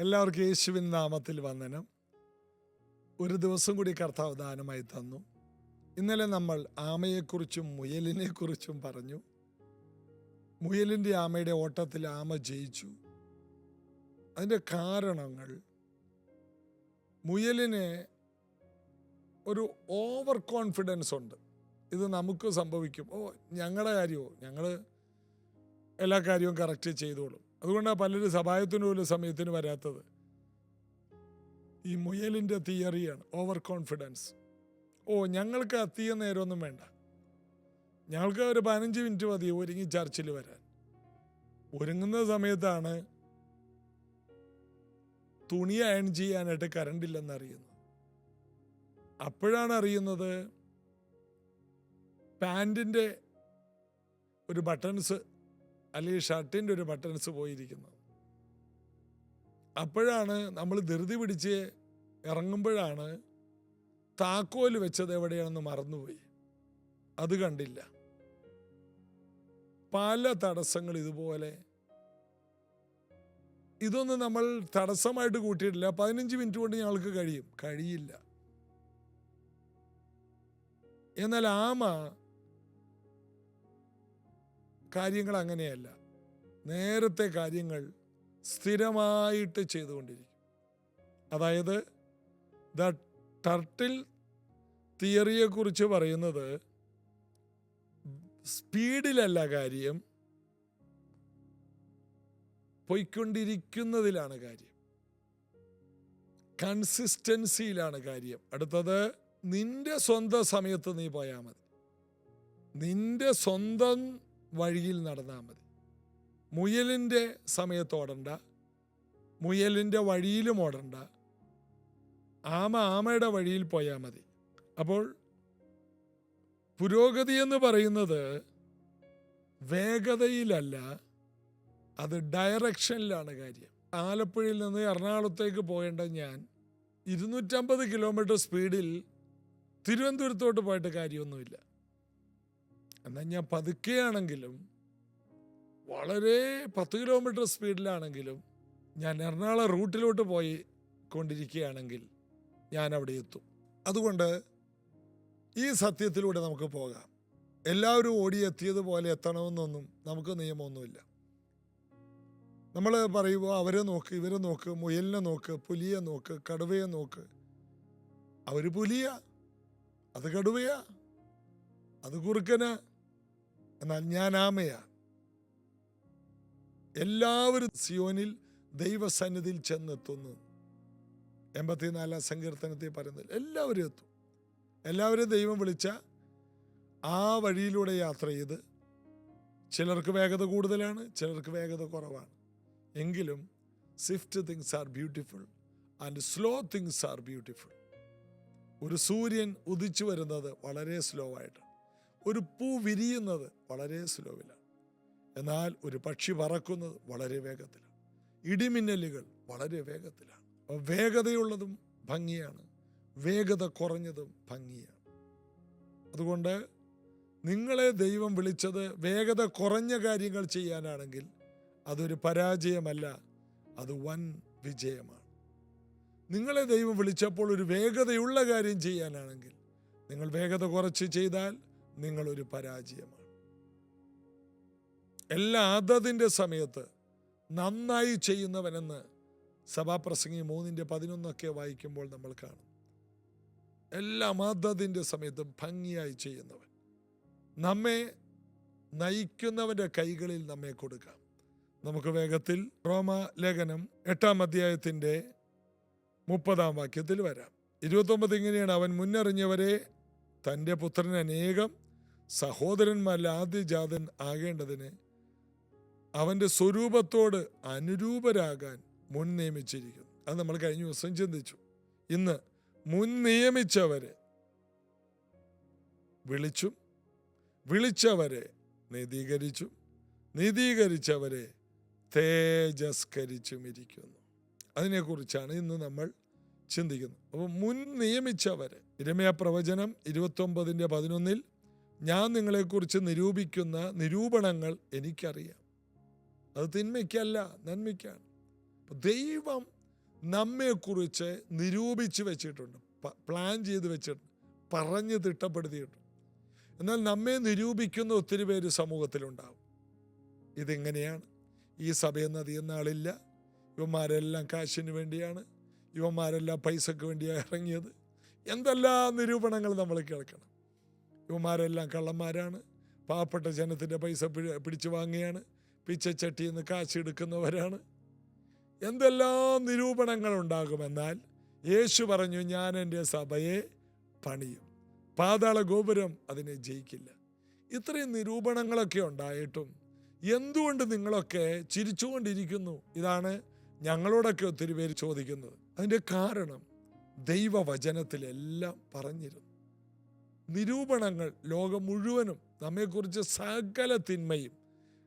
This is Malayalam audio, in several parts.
എല്ലാവർക്കും യേശുവിൻ നാമത്തിൽ വന്ദനം. ഒരു ദിവസം കൂടി കർത്താവ് ദാനമായി തന്നു. ഇന്നലെ നമ്മൾ ആമയെക്കുറിച്ചും മുയലിനെക്കുറിച്ചും പറഞ്ഞു. മുയലിൻ്റെ ആമയുടെ ഓട്ടത്തിൽ ആമ ജയിച്ചു. അതിൻ്റെ കാരണങ്ങൾ, മുയലിന് ഒരു ഓവർ കോൺഫിഡൻസ് ഉണ്ട്. ഇത് നമുക്ക് സംഭവിക്കും, ഞങ്ങളുടെ കാര്യമോ, ഞങ്ങൾ എല്ലാ കാര്യവും കറക്റ്റ് ചെയ്തോളും. അതുകൊണ്ടാണ് പലരും സഭായത്തിന് പോലും സമയത്തിന് വരാത്തത്. ഈ മുയലിൻ്റെ തിയറിയാണ് ഓവർ കോൺഫിഡൻസ്. ഞങ്ങൾക്ക് അധികം നേരമൊന്നും വേണ്ട, ഞങ്ങൾക്ക് ഒരു 15 മിനിറ്റ് മതി ഒരുങ്ങി ചർച്ചിൽ വരാൻ. ഒരുങ്ങുന്ന സമയത്താണ് തുണി അയൺ ചെയ്യാനായിട്ട് കറണ്ട് ഇല്ലെന്ന് അറിയുന്നത്. അപ്പോഴാണ് അറിയുന്നത് പാൻറ്റിൻ്റെ ഒരു ബട്ടൺസ് അല്ലെങ്കിൽ ഷർട്ടിൻ്റെ ഒരു ബട്ടൺസ് പോയിരിക്കുന്നത്. അപ്പോഴാണ് നമ്മൾ ധൃതി പിടിച്ച് ഇറങ്ങുമ്പോഴാണ് താക്കോൽ വെച്ചത് എവിടെയാണെന്ന് മറന്നുപോയി, അത് കണ്ടില്ല. പല തടസ്സങ്ങൾ ഇതുപോലെ. ഇതൊന്നും നമ്മൾ തടസ്സമായിട്ട് കൂട്ടിയിട്ടില്ല. 15 മിനിറ്റ് കൊണ്ട് ഞങ്ങൾക്ക് കഴിയില്ല. എന്നാൽ ആമ കാര്യങ്ങൾ അങ്ങനെയല്ല. നേരത്തെ കാര്യങ്ങൾ സ്ഥിരമായിട്ട് ചെയ്തുകൊണ്ടിരിക്കും. അതായത് ദ ടർട്ടിൽ തിയറിയെക്കുറിച്ച് പറയുന്നത് സ്പീഡിലല്ല കാര്യം, പോയിക്കൊണ്ടിരിക്കുന്നതിലാണ് കാര്യം, കൺസിസ്റ്റൻസിയിലാണ് കാര്യം. അടുത്തത്, നിന്റെ സ്വന്തം സമയത്ത് നീ പോയാൽ മതി, നിന്റെ സ്വന്തം വഴിയിൽ നടന്നാൽ മതി. മുയലിൻ്റെ സമയത്ത് ഓടണ്ട, മുയലിൻ്റെ വഴിയിലും ഓടണ്ട, ആമയുടെ വഴിയിൽ പോയാൽ മതി. അപ്പോൾ പുരോഗതി എന്ന് പറയുന്നത് വേഗതയിലല്ല, അത് ഡയറക്ഷനിലാണ് കാര്യം. ആലപ്പുഴയിൽ നിന്ന് എറണാകുളത്തേക്ക് പോകേണ്ട ഞാൻ 250 കിലോമീറ്റർ സ്പീഡിൽ തിരുവനന്തപുരത്തോട്ട് പോയിട്ട് കാര്യമൊന്നുമില്ല. എന്നാൽ ഞാൻ പതുക്കെയാണെങ്കിലും വളരെ 10 കിലോമീറ്റർ സ്പീഡിലാണെങ്കിലും ഞാൻ എറണാകുളം റൂട്ടിലോട്ട് പോയി കൊണ്ടിരിക്കുകയാണെങ്കിൽ ഞാൻ അവിടെ എത്തും. അതുകൊണ്ട് ഈ സത്യത്തിലൂടെ നമുക്ക് പോകാം. എല്ലാവരും ഓടിയെത്തിയതുപോലെ എത്തണമെന്നൊന്നും നമുക്ക് നിയമമൊന്നുമില്ല. നമ്മൾ പറയുമ്പോൾ അവരെ നോക്ക്, ഇവരെ നോക്ക്, മുയലിനെ നോക്ക്, പുലിയെ നോക്ക്, കടുവയെ നോക്ക്. അവർ പുലിയാ, അത് കടുവയാ, അത് കുറുക്കന്, എന്നാൽ ഞാൻ ആമയാ. എല്ലാവരും സിയോനിൽ ദൈവസന്നിധിയിൽ ചെന്നെത്തുന്നു. 84 സങ്കീർത്തനത്തിൽ പറയുന്നത് എല്ലാവരും എത്തും. എല്ലാവരും ദൈവം വിളിച്ച ആ വഴിയിലൂടെ യാത്ര ചെയ്ത്, ചിലർക്ക് വേഗത കൂടുതലാണ്, ചിലർക്ക് വേഗത കുറവാണ്. എങ്കിലും Swift things are beautiful and slow things are beautiful. ഒരു സൂര്യൻ ഉദിച്ചു വരുന്നത് വളരെ സ്ലോ ആയിട്ടാണ്, ഒരു പൂ വിരിയുന്നത് വളരെ സ്ലോവിലാണ്. എന്നാൽ ഒരു പക്ഷി പറക്കുന്നത് വളരെ വേഗത്തിലാണ്, ഇടിമിന്നലുകൾ വളരെ വേഗത്തിലാണ്. വേഗതയുള്ളതും ഭംഗിയാണ്, വേഗത കുറഞ്ഞതും ഭംഗിയാണ്. അതുകൊണ്ട് നിങ്ങളെ ദൈവം വിളിച്ചത് വേഗത കുറഞ്ഞ കാര്യങ്ങൾ ചെയ്യാനാണെങ്കിൽ അതൊരു പരാജയമല്ല, അത് വൻ വിജയമാണ്. നിങ്ങളെ ദൈവം വിളിച്ചപ്പോൾ ഒരു വേഗതയുള്ള കാര്യം ചെയ്യാനാണെങ്കിൽ നിങ്ങൾ വേഗത കുറച്ച് ചെയ്താൽ നിങ്ങളൊരു പരാജയമാണ്. എല്ലാ അതതിൻ്റെ സമയത്ത് നന്നായി ചെയ്യുന്നവനെന്ന് സഭാപ്രസംഗി 3:11 വായിക്കുമ്പോൾ നമ്മൾ കാണും. എല്ലാം അതതിൻ്റെ സമയത്ത് ഭംഗിയായി ചെയ്യുന്നവൻ. നമ്മെ നയിക്കുന്നവൻ്റെ കൈകളിൽ നമ്മെ കൊടുക്കാം. നമുക്ക് വേഗത്തിൽ റോമ ലേഖനം 8-ാം അധ്യായത്തിൻ്റെ 30-ാം വാക്യത്തിൽ വരാം. 29 ഇങ്ങനെയാണ്, അവൻ മുന്നറിഞ്ഞവരെ തൻ്റെ പുത്രൻ അനേകം സഹോദരന്മാരിൽ ആദ്യജാതൻ ആകേണ്ടതിന് അവൻ്റെ സ്വരൂപത്തോട് അനുരൂപരാകാൻ മുൻ നിയമിച്ചിരിക്കുന്നു. അത് നമ്മൾ കഴിഞ്ഞ ദിവസം ചിന്തിച്ചു. ഇന്ന് മുൻ നിയമിച്ചവരെ വിളിച്ചും, വിളിച്ചവരെ നീതീകരിച്ചും, നീതീകരിച്ചവരെ തേജസ്കരിച്ചും ഇരിക്കുന്നു. അതിനെക്കുറിച്ചാണ് ഇന്ന് നമ്മൾ ചിന്തിക്കുന്നത്. അപ്പോൾ മുൻ നിയമിച്ചവരെ, യിരെമ്യാ പ്രവചനം 29:11 ഞാൻ നിങ്ങളെക്കുറിച്ച് നിരൂപിക്കുന്ന നിരൂപണങ്ങൾ എനിക്കറിയാം, അത് തിന്മയ്ക്കല്ല നന്മയ്ക്കാണ്. ദൈവം നമ്മെക്കുറിച്ച് നിരൂപിച്ച് വെച്ചിട്ടുണ്ട്, പ്ലാൻ ചെയ്ത് വെച്ചിട്ടുണ്ട്, പറഞ്ഞ് തിട്ടപ്പെടുത്തിയിട്ടുണ്ട്. എന്നാൽ നമ്മെ നിരൂപിക്കുന്ന ഒത്തിരി പേര് സമൂഹത്തിലുണ്ടാവും. ഇതെങ്ങനെയാണ്? ഈ സഭയെന്ന് അധികം നാളില്ല, ഇവന്മാരെല്ലാം കാശിന് വേണ്ടിയാണ്, ഇവന്മാരെല്ലാം പൈസക്ക് വേണ്ടിയാണ് ഇറങ്ങിയത്, എന്തെല്ലാം നിരൂപണങ്ങൾ നമ്മൾ കേൾക്കണം. ഇവന്മാരെല്ലാം കള്ളന്മാരാണ്, പാവപ്പെട്ട ജനത്തിൻ്റെ പൈസ പിടിച്ചു വാങ്ങിയാണ്, പിച്ചച്ചട്ടിയിൽ നിന്ന് കാശ് എടുക്കുന്നവരാണ്, എന്തെല്ലാം നിരൂപണങ്ങളുണ്ടാകുമെന്നാൽ യേശു പറഞ്ഞു, ഞാൻ എൻ്റെ സഭയെ പണിയും, പാതാള ഗോപുരം അതിനെ ജയിക്കില്ല. ഇത്രയും നിരൂപണങ്ങളൊക്കെ ഉണ്ടായിട്ടും എന്തുകൊണ്ട് നിങ്ങളൊക്കെ ചിരിച്ചുകൊണ്ടിരിക്കുന്നു? ഇതാണ് ഞങ്ങളോടൊക്കെ ഒത്തിരി പേര് ചോദിക്കുന്നത്. അതിൻ്റെ കാരണം ദൈവവചനത്തിലെല്ലാം പറഞ്ഞിരുന്നു. നിരൂപണങ്ങൾ ലോകം മുഴുവനും നമ്മെക്കുറിച്ച് സകല തിന്മയും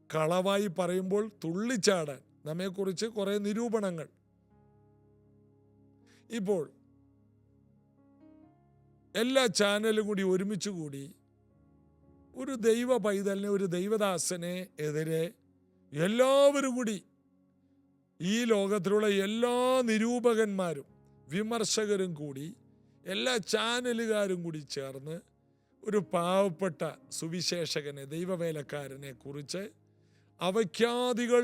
കളവായി പറയുമ്പോൾ തുള്ളിച്ചാടാൻ നമ്മെക്കുറിച്ച് കുറേ നിരൂപണങ്ങൾ. ഇപ്പോൾ എല്ലാ ചാനലും കൂടി ഒരുമിച്ച് കൂടി ഒരു ദൈവ പൈതലിനെ, ഒരു ദൈവദാസനെ എതിരെ എല്ലാവരും കൂടി, ഈ ലോകത്തിലുള്ള എല്ലാ നിരൂപകന്മാരും വിമർശകരും കൂടി, എല്ലാ ചാനലുകാരും കൂടി ചേർന്ന് ഒരു പാവപ്പെട്ട സുവിശേഷകനെ, ദൈവവേലക്കാരനെ കുറിച്ച് അവഖ്യാതികൾ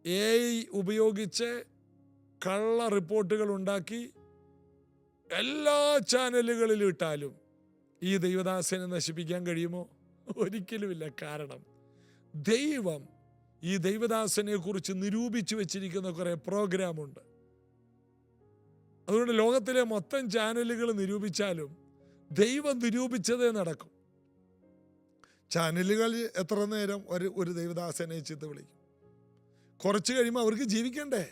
AI ഉപയോഗിച്ച് കള്ള റിപ്പോർട്ടുകൾ ഉണ്ടാക്കി എല്ലാ ചാനലുകളിലും ഇട്ടാലും ഈ ദൈവദാസനെ നശിപ്പിക്കാൻ കഴിയുമോ? ഒരിക്കലുമില്ല. കാരണം ദൈവം ഈ ദൈവദാസനെ കുറിച്ച് നിരൂപിച്ചു വെച്ചിരിക്കുന്ന കുറേ പ്രോഗ്രാമുണ്ട്. അതുകൊണ്ട് ലോകത്തിലെ മൊത്തം ചാനലുകൾ നിരൂപിച്ചാലും ദൈവം നിരൂപിച്ചതേ നടക്കും. ചാനലുകൾ എത്ര നേരം ഒരു ദൈവദാസനെ ചീത്ത വിളിക്കും? കുറച്ച് കഴിയുമ്പോൾ അവർക്ക് ജീവിക്കണ്ടേ,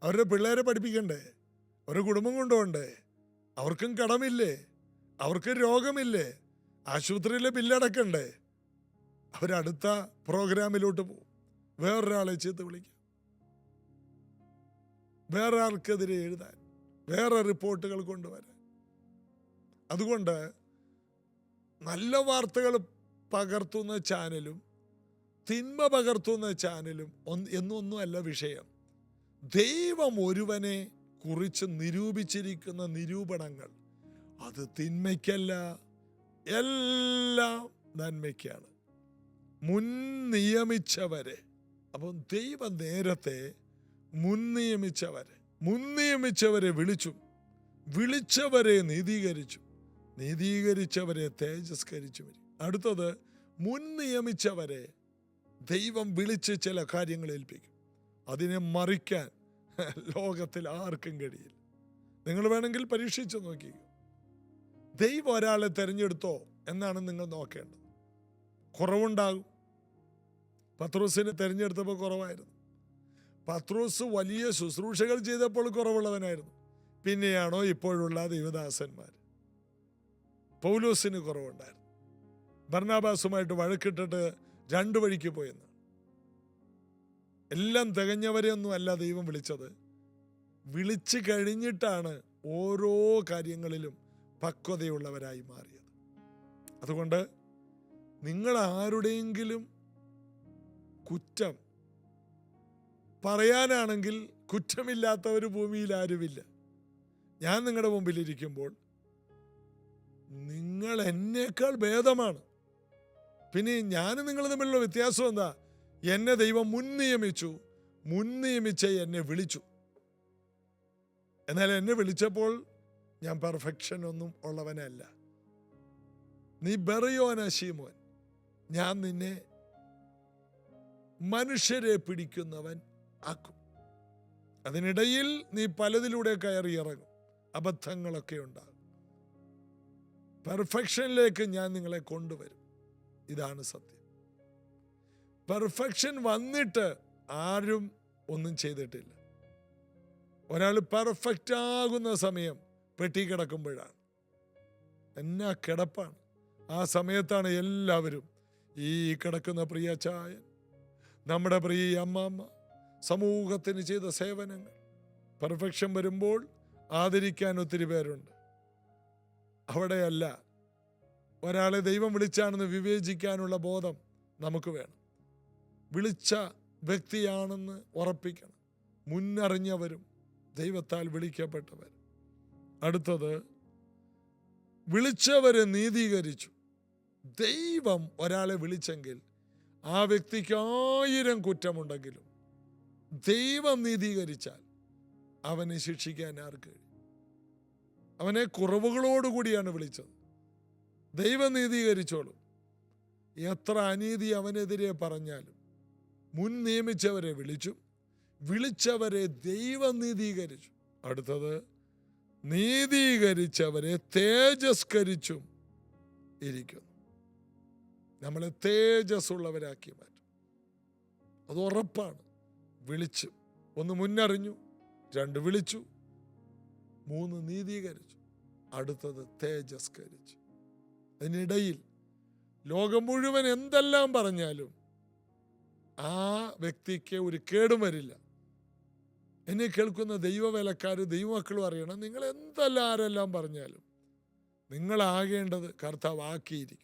അവരുടെ പിള്ളേരെ പഠിപ്പിക്കണ്ടേ, അവരുടെ കുടുംബം കൊണ്ടുപോകണ്ടേ, അവർക്കും കടമില്ലേ, അവർക്ക് രോഗമില്ലേ, ആശുപത്രിയിലെ ബില്ലടക്കണ്ടേ? അവരടുത്ത പ്രോഗ്രാമിലോട്ട് പോകും, വേറൊരാളെ ചീത്ത വിളിക്കാം, വേറൊരാൾക്കെതിരെ എഴുതാൻ, വേറെ റിപ്പോർട്ടുകൾ കൊണ്ടുവരാൻ. അതുകൊണ്ട് നല്ല വാർത്തകൾ പകർത്തുന്ന ചാനലും തിന്മ പകർത്തുന്ന ചാനലും എന്നൊന്നുമല്ല വിഷയം. ദൈവം ഒരുവനെ കുറിച്ച് നിരൂപിച്ചിരിക്കുന്ന നിരൂപണങ്ങൾ അത് തിന്മയ്ക്കല്ല, എല്ലാം നന്മയ്ക്കാണ്. മുൻ നിയമിച്ചവരെ, അപ്പം ദൈവം നേരത്തെ മുൻ നിയമിച്ചവരെ വിളിച്ചു, വിളിച്ചവരെ നീതീകരിച്ചു, നീതീകരിച്ചവരെ തേജസ്കരിച്ചു. അടുത്തത്, മുൻ നിയമിച്ചവരെ ദൈവം വിളിച്ച് ചില കാര്യങ്ങൾ ഏൽപ്പിക്കും. അതിനെ മറിക്കാൻ ലോകത്തിൽ ആർക്കും കഴിയില്ല. നിങ്ങൾ വേണമെങ്കിൽ പരീക്ഷിച്ച് നോക്കി. ദൈവം ഒരാളെ തിരഞ്ഞെടുത്തോ എന്നാണ് നിങ്ങൾ നോക്കേണ്ടത്. കുറവുണ്ടാകും. പത്രോസിനെ തിരഞ്ഞെടുത്തപ്പോൾ കുറവായിരുന്നു. പത്രോസ് വലിയ ശുശ്രൂഷകൾ ചെയ്തപ്പോൾ കുറവുള്ളവനായിരുന്നു. പിന്നെയാണോ ഇപ്പോഴുള്ള ദൈവദാസന്മാർ? പൗലോസിന് കുറവുണ്ടായിരുന്നു. ബർനാബാസുമായിട്ട് വഴക്കിട്ടിട്ട് 2 വഴിക്ക് പോയെന്ന്. എല്ലാം തികഞ്ഞവരെ ഒന്നും അല്ല ദൈവം വിളിച്ചത്. വിളിച്ചു കഴിഞ്ഞിട്ടാണ് ഓരോ കാര്യങ്ങളിലും പക്വതയുള്ളവരായി മാറിയത്. അതുകൊണ്ട് നിങ്ങൾ ആരുടെയെങ്കിലും കുറ്റം പറയാനാണെങ്കിൽ കുറ്റമില്ലാത്തവർ ഭൂമിയിൽ ആരുമില്ല. ഞാൻ നിങ്ങളുടെ മുമ്പിലിരിക്കുമ്പോൾ നിങ്ങൾ എന്നേക്കാൾ ഭേദമാണ്. പിന്നെ ഞാനും നിങ്ങൾ തമ്മിലുള്ള വ്യത്യാസം എന്താ? എന്നെ ദൈവം മുൻ നിയമിച്ച് എന്നെ വിളിച്ചു. എന്നാൽ എന്നെ വിളിച്ചപ്പോൾ ഞാൻ പെർഫെക്ഷൻ ഒന്നും ഉള്ളവനല്ല. നീ ബെറിയോന ശീമോൻ, ഞാൻ നിന്നെ മനുഷ്യരെ പിടിക്കുന്നവൻ ആക്കും. അതിനിടയിൽ നീ പലതിലൂടെ കയറി ഇറങ്ങും, അബദ്ധങ്ങളൊക്കെ ഉണ്ടാകും. പെർഫെക്ഷനിലേക്ക് ഞാൻ നിങ്ങളെ കൊണ്ടുവരും. ഇതാണ് സത്യം. പെർഫെക്ഷൻ വന്നിട്ട് ആരും ഒന്നും ചെയ്തിട്ടില്ല. ഒരാൾ പെർഫെക്റ്റ് ആകുന്ന സമയം പെട്ടി കിടക്കുമ്പോഴാണ്. എന്നാ കിടപ്പാണ്! ആ സമയത്താണ് എല്ലാവരും, ഈ കിടക്കുന്ന പ്രിയ ചായൻ, നമ്മുടെ പ്രിയ അമ്മാമ്മ, സമൂഹത്തിന് ചെയ്ത സേവനങ്ങൾ. പെർഫെക്ഷൻ വരുമ്പോൾ ആദരിക്കാൻ ഒത്തിരി പേരുണ്ട്. അവിടെയല്ല, ഒരാളെ ദൈവം വിളിച്ചാണെന്ന് വിവേചിക്കാനുള്ള ബോധം നമുക്ക് വേണം. വിളിച്ച വ്യക്തിയാണെന്ന് ഉറപ്പിക്കണം. മുന്നറിഞ്ഞവരും ദൈവത്താൽ വിളിക്കപ്പെട്ടവർ. അടുത്തത്, വിളിച്ചവരെ നീതീകരിച്ചു. ദൈവം ഒരാളെ വിളിച്ചെങ്കിൽ ആ വ്യക്തിക്ക് 1000 കുറ്റമുണ്ടെങ്കിലും ദൈവം നീതീകരിച്ചാൽ അവനെ ശിക്ഷിക്കാൻ ആർക്ക് കഴിയും? അവനെ കുറവുകളോടുകൂടിയാണ് വിളിച്ചത്. ദൈവം നീതീകരിച്ചോളും. എത്ര അനീതി അവനെതിരെ പറഞ്ഞാലും മുൻ നിയമിച്ചവരെ വിളിച്ചു, വിളിച്ചവരെ ദൈവം നീതീകരിച്ചു. അടുത്തത്, നീതീകരിച്ചവരെ തേജസ്കരിച്ചും ഇരിക്കുന്നു. നമ്മളെ തേജസ്സുള്ളവരാക്കി മാറ്റും. അത് ഉറപ്പാണ്. വിളിച്ചു, 1 മുന്നറിഞ്ഞു, 2 വിളിച്ചു, 3 നീതീകരിച്ചു, അടുത്തത് തേജസ്കരിച്ചു. അതിനിടയിൽ ലോകം മുഴുവൻ എന്തെല്ലാം പറഞ്ഞാലും ആ വ്യക്തിക്ക് ഒരു കേടും വരില്ല. എന്നെ കേൾക്കുന്ന ദൈവവേലക്കാർ, ദൈവമക്കളും അറിയണം, നിങ്ങൾ എന്തെല്ലാം ആരെല്ലാം പറഞ്ഞാലും നിങ്ങളാകേണ്ടത് കർത്താവ് ആക്കിയിരിക്കും.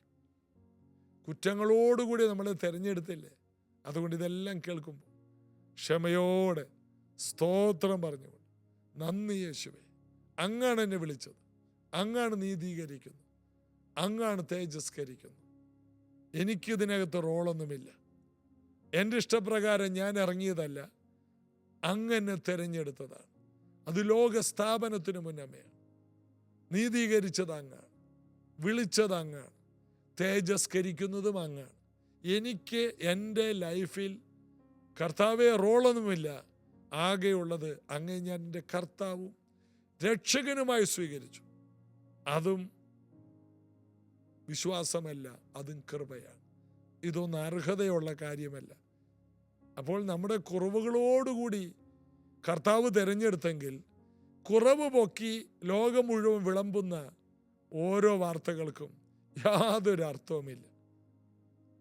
കുറ്റങ്ങളോടുകൂടി നമ്മളെ തിരഞ്ഞെടുത്തില്ലേ? അതുകൊണ്ട് ഇതെല്ലാം കേൾക്കുമ്പോൾ ക്ഷമയോടെ സ്തോത്രം പറഞ്ഞുകൊണ്ട്, നന്ദി യേശുവേ, അങ്ങാണ് എന്നെ വിളിച്ചത്, അങ്ങാണ് നീതീകരിക്കുന്നത്, അങ്ങാണ് തേജസ്കരിക്കുന്നത്. എനിക്കിതിനകത്ത് റോളൊന്നുമില്ല, എൻ്റെ ഇഷ്ടപ്രകാരം ഞാൻ ഇറങ്ങിയതല്ല, അങ്ങനെ തിരഞ്ഞെടുത്തതാണ്. അത് ലോക സ്ഥാപനത്തിന് മുന്നമേയാണ്. നീതീകരിച്ചത് അങ്ങാണ്, വിളിച്ചത് അങ്ങാണ്, തേജസ്കരിക്കുന്നതും അങ്ങാണ്. എനിക്ക് എൻ്റെ ലൈഫിൽ കർത്താവേ റോളൊന്നുമില്ല. ആകെയുള്ളത് അങ്ങേ ഞാൻ എൻ്റെ കർത്താവും രക്ഷകനുമായി സ്വീകരിച്ചു. അതും വിശ്വാസമല്ല, അതും കൃപയാണ്. ഇതൊന്നും അർഹതയുള്ള കാര്യമല്ല. അപ്പോൾ നമ്മുടെ കുറവുകളോടുകൂടി കർത്താവ് തിരഞ്ഞെടുത്തെങ്കിൽ കുറവ് പൊക്കി ലോകം മുഴുവൻ വിളമ്പുന്ന ഓരോ വാർത്തകൾക്കും യാതൊരു അർത്ഥവുമില്ല.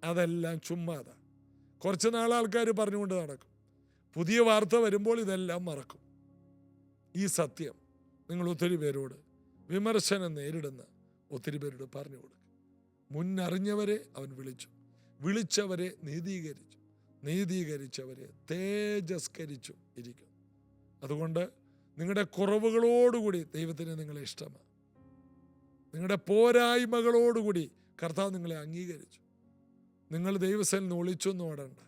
അതെല്ലാം ചുമ്മാതാ. കുറച്ച് നാൾ ആൾക്കാർ പറഞ്ഞുകൊണ്ട് നടക്കും. പുതിയ വാർത്ത വരുമ്പോൾ ഇതെല്ലാം മറക്കും. ഈ സത്യം നിങ്ങൾ ഒത്തിരി പേരോട്, വിമർശനം നേരിടുന്ന ഒത്തിരി പേരോട് പറഞ്ഞു കൊടുക്കും. മുന്നറിഞ്ഞവരെ അവൻ വിളിച്ചു, വിളിച്ചവരെ നീതീകരിച്ചു, നീതീകരിച്ചവരെ തേജസ്കരിച്ചു ഇരിക്കുന്നു. അതുകൊണ്ട് നിങ്ങളുടെ കുറവുകളോടുകൂടി ദൈവത്തിന് നിങ്ങളെ ഇഷ്ടമാണ്. നിങ്ങളുടെ പോരായ്മകളോടുകൂടി കർത്താവ് നിങ്ങളെ അംഗീകരിച്ചു. നിങ്ങൾ ദൈവസേനയിൽ നിന്ന് ഒളിച്ചൊന്നും ഓടണ്ട.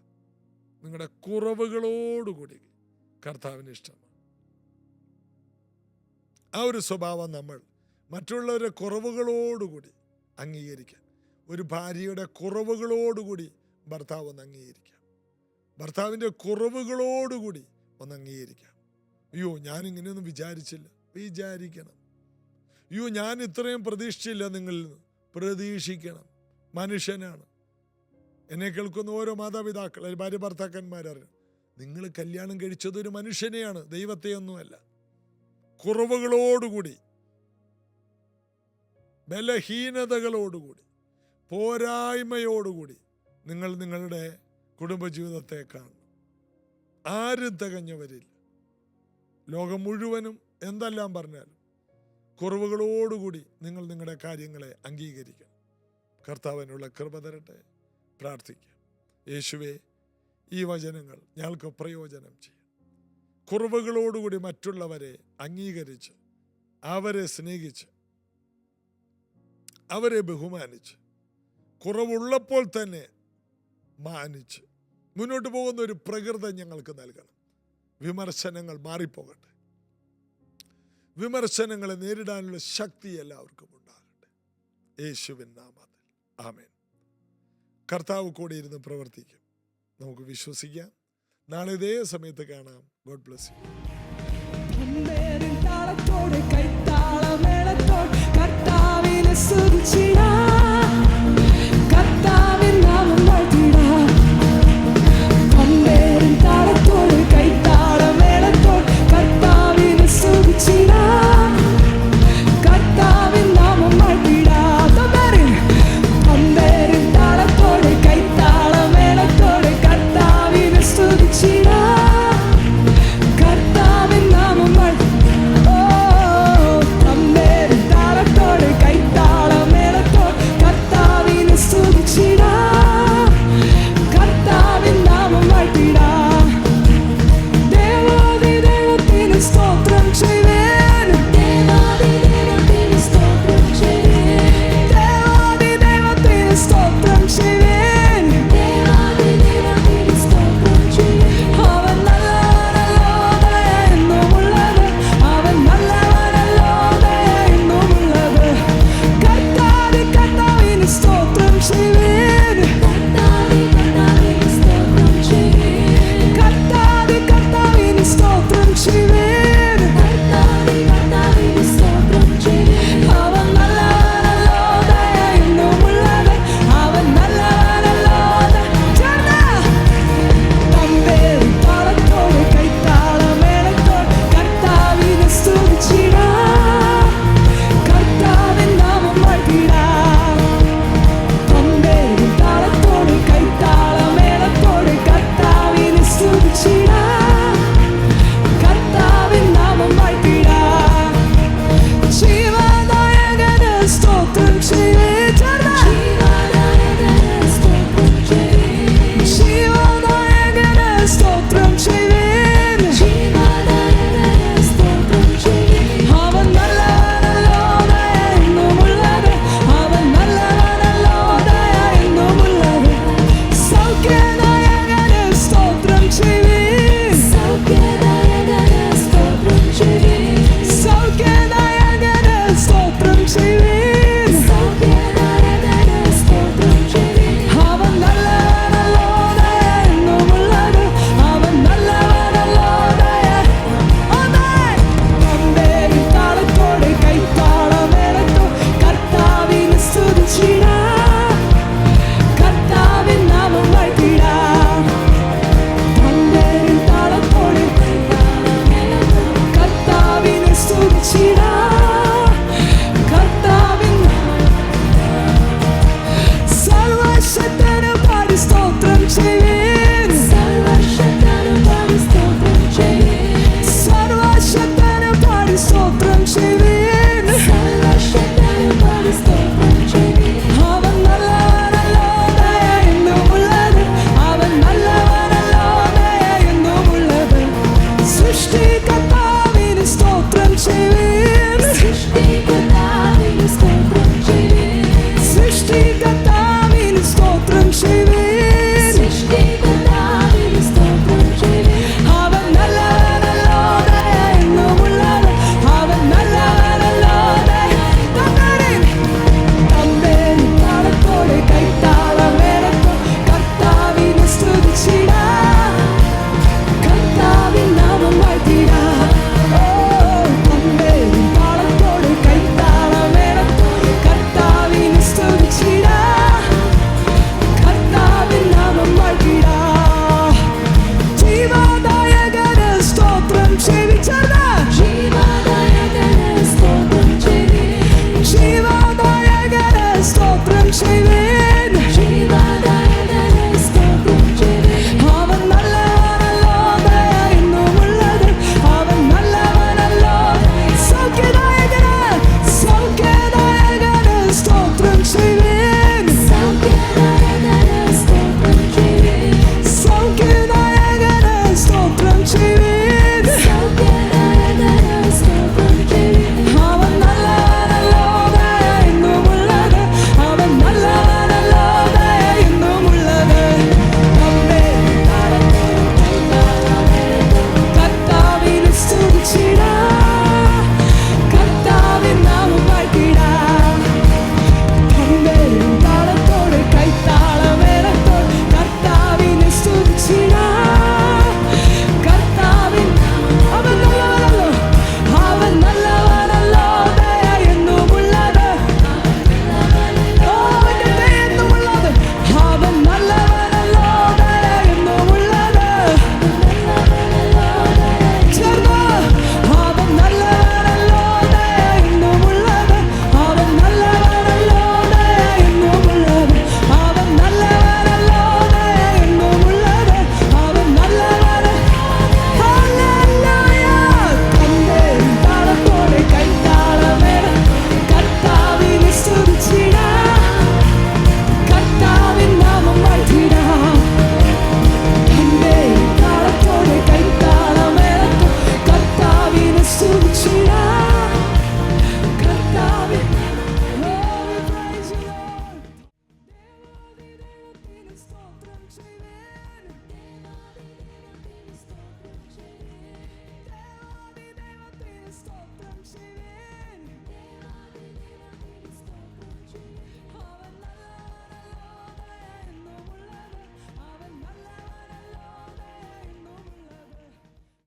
നിങ്ങളുടെ കുറവുകളോടുകൂടി കർത്താവിന് ഇഷ്ടമാണ്. ആ ഒരു സ്വഭാവം നമ്മൾ മറ്റുള്ളവരുടെ കുറവുകളോടുകൂടി അംഗീകരിക്കാൻ, ഒരു ഭാര്യയുടെ കുറവുകളോടുകൂടി ഭർത്താവ് ഒന്ന് അംഗീകരിക്കാം, ഭർത്താവിൻ്റെ കുറവുകളോടുകൂടി ഒന്ന് അംഗീകരിക്കാം. അയ്യോ, ഞാനിങ്ങനെയൊന്നും വിചാരിച്ചില്ല, വിചാരിക്കണം. അയ്യോ, ഞാൻ ഇത്രയും പ്രതീക്ഷിച്ചില്ല നിങ്ങളിൽ നിന്ന്, പ്രതീക്ഷിക്കണം. മനുഷ്യനാണ്. എന്നെ കേൾക്കുന്ന ഓരോ മാതാപിതാക്കൾ, ഭാര്യ ഭർത്താക്കന്മാരറിയണം, നിങ്ങൾ കല്യാണം കഴിച്ചത് ഒരു മനുഷ്യനെയാണ്, ദൈവത്തെയൊന്നുമല്ല. കുറവുകളോടുകൂടി, ബലഹീനതകളോടുകൂടി, പോരായ്മയോടുകൂടി നിങ്ങൾ നിങ്ങളുടെ കുടുംബജീവിതത്തെ കാണണം. ആരും തികഞ്ഞവരില്ല. ലോകം മുഴുവനും എന്തെല്ലാം പറഞ്ഞാലും കുറവുകളോടുകൂടി നിങ്ങൾ നിങ്ങളുടെ കാര്യങ്ങളെ അംഗീകരിക്കണം. കർത്താവിനുള്ള കൃപ തരട്ടെ. പ്രാർത്ഥിക്കാം. യേശുവേ, ഈ വചനങ്ങൾ ഞങ്ങൾക്ക് പ്രയോജനം ചെയ്യും. കുറവുകളോടുകൂടി മറ്റുള്ളവരെ അംഗീകരിച്ച്, അവരെ സ്നേഹിച്ച്, അവരെ ബഹുമാനിച്ച്, കുറവുള്ളപ്പോൾ തന്നെ മാനിച്ച് മുന്നോട്ട് പോകുന്ന ഒരു പ്രകൃതം ഞങ്ങൾക്ക് നൽകണം. വിമർശനങ്ങൾ മാറിപ്പോകട്ടെ. വിമർശനങ്ങളെ നേരിടാനുള്ള ശക്തി എല്ലാവർക്കും ഉണ്ടാകട്ടെ. യേശുവിൻ നാമത്തിൽ ആമേൻ. കർത്താവ് കൂടെ ഇരുന്ന് പ്രവർത്തിക്കും. നമുക്ക് വിശ്വസിക്കാം. നാളെ ഇതേ സമയത്ത് കാണാം. God bless you. കർത്താവിനെ സ്തുതിച്ചിടാം, കർത്താവിൻ നാമം വാഴ്ത്തിടാം. അമ്പേരും താളത്തോടെ കൈത്താളമേളത്തോടെ കർത്താവിനെ സ്തുതിച്ചിടാം, കർത്താവിൻ നാമം വാഴ്ത്തിടാം. അമ്പേരും താളത്തോടെ കൈത്താളമേളത്തോടെ കർത്താവിനെ സ്തുതിച്ചിടാം, കർത്താവിൻ നാമം വാഴ്ത്തിടാം. സ്തോത്രം ചെയ്യുവേൻ. ദേവാദി ദൈവത്തിന് സ്തോത്രം ചെയ്യുവേൻ. ദേവാദി ദൈവത്തിന് സ്തോത്രം ചെയ്യുവേൻ. ദേവാദി ദൈവത്തിന് സ്തോത്രം ചെയ്യുവേൻ. അവൻ നല്ലവനല്ലോ, ദയ എന്നുമുള്ളത്. അവൻ നല്ലവനല്ലോ, ദയ എന്നുമുള്ളത്. കർത്താവേ, കർത്താവിന് സ്തോത്രം ചെയ്യുവേൻ. കർത്താവേ, കർത്താവിന് സ്തോത്രം ചെയ്യുവേൻ. കർത്താവേ, കർത്താവിന് സ്തോത്രം ചെയ്യുവേൻ. കർത്താവേ, കർത്താവിന് സ്തോത്രം ചെയ്യുവേൻ. അവൻ നല്ലവനല്ലോ, ദയ എന്നുമുള്ളത്. അവൻ നല്ലവനല്ലോ, തമ്പേറി താളത്തോടെ കൈത്താളമേളത്തോടെ കർത്താവിനെ സ്തുതിച്ചിടാം. കർത്താവിൻ നാമം വാഴ്ത്തിടാം. തമ്പേറി താളത്തോടെ കൈത്താളമേളത്തോടെ കർത്താവിനെ സ്തുതിച്ചിടാം. കർത്താവിൻ നാമം വാഴ്ത്തിടാം. ജീവദായകന് സ്തോത്രം ചെയ്യുവേൻ. ജീവദായകന് സ്തോത്രം ചെയ്യുവേൻ. ജീവദായകന് സ്തോത്രം ചെയ്യുവേൻ. ജീവദായകന് സ്തോത്രം ചെയ്യുവേൻ. അവൻ നല്ലവനല്ലോ, ദയ എന്നുമുള്ളത്. അവൻ നല്ലവനല്ലോ, ദയ എന്നുമുള്ളത്. സൗഖ്യദായകന് സ്തോത്രം ചെയ്യുവേൻ. സൗഖ്യദായകന് സ്തോത്രം ചെയ്യുവേൻ. സൗഖ്യദായകന് സ്തോത്രം ചെയ്യുവേൻ. സൗഖ്യദായകന് സ്തോത്രം ചെയ്യുവേൻ. അവൻ നല്ലവനല്ലോ, ദയ എന്നുമുള്ളത്. അവൻ നല്ലവനല്ലോ, ദയ. തമ്പേരി താളത്തോടെ കൈത്താളമേളത്തോ കർത്താവിനെ സ്തുതിച്ചിടാം. കർത്താവിൻ നാമം വാഴ്ത്തിടാം. തമ്പേരി താളത്തോടെ കൈത്താളമേളത്തോ കർത്താവിനെ സ്തുതിച്ചിടാം. കർത്താവിൻ സർവശക്തനും പാടി സ്തോത്രം ചെയ്യുവേൻ. സർവശക്തനും പാടി സ്തോത്രം ചെയ്യുവേൻ. സർവശക്തനും പാടി സ്തോത്രം ചെയ്യുവേൻ. സർവശക്തനും പാടി സ്തോത്രം ചെയ്യുവേൻ. അവൻ നല്ലവനല്ലോ, ദയ എന്നുമുള്ളത്. അവൻ നല്ലവനല്ലോ, ദയ എന്നുമുള്ളത്. സൃഷ്ടികർത്താവിന് സ്തോത്രം ചെയ്യുവേൻ. സൃഷ്ടികർത്താവിന് സ്തോത്രം ചെയ്യുവേൻ. സൃഷ്ടികർത്താവിന് സ്തോത്രം ചെയ്യുവേൻ. സൃഷ്ടികർത്താവിന് സ്തോത്രം ചെയ്യുവേൻ. അവൻ നല്ലവനല്ലോ, ദയ എന്നുമുള്ളത്. അവൻ നല്ലവനല്ലോ, ദയ. തമ്പേരി താളത്തോടെ കൈത്താളമേളത്തോ കർത്താവിനെ സ്തുതിച്ചിടാം. കർത്താവിൻ നാമം വാഴ്ത്തിടാം. തമ്പേരി താളത്തോടെ കൈത്താളമേളത്തോ കർത്താവിനെ സ്തുതിച്ചിടാം. കർത്താവിൻ നാമം വാഴ്ത്തിടാം. ജീവദായകന് സ്തോത്രം ചെയ്യുവിച്ചതാ. ജീവദായകന് സ്തോത്രം ചെയ്യുവിൻ. ജീവദായകന് സ്തോത്രം ചെയ്യുവിൻ. ജീവദായകന് സ്തോത്രം ചെയ്യുവിൻ. അവൻ നല്ലവനല്ലോ, ദയ എന്നുമുള്ളത്. അവൻ നല്ലവനല്ലോ. സൗഖ്യദായകന് സൗഖ്യദായകന് സ്തോത്രം ചെയ്യുവിൻ. സൗഖ്യദായകന് സ്തോത്രം ചെയ്യുവിൻ. സൗഖ്യദായകന് സ്തോത്രം ചെയ്യുവിൻ. സൗഖ്യദായകന് സ്തുതിച്ചിടാം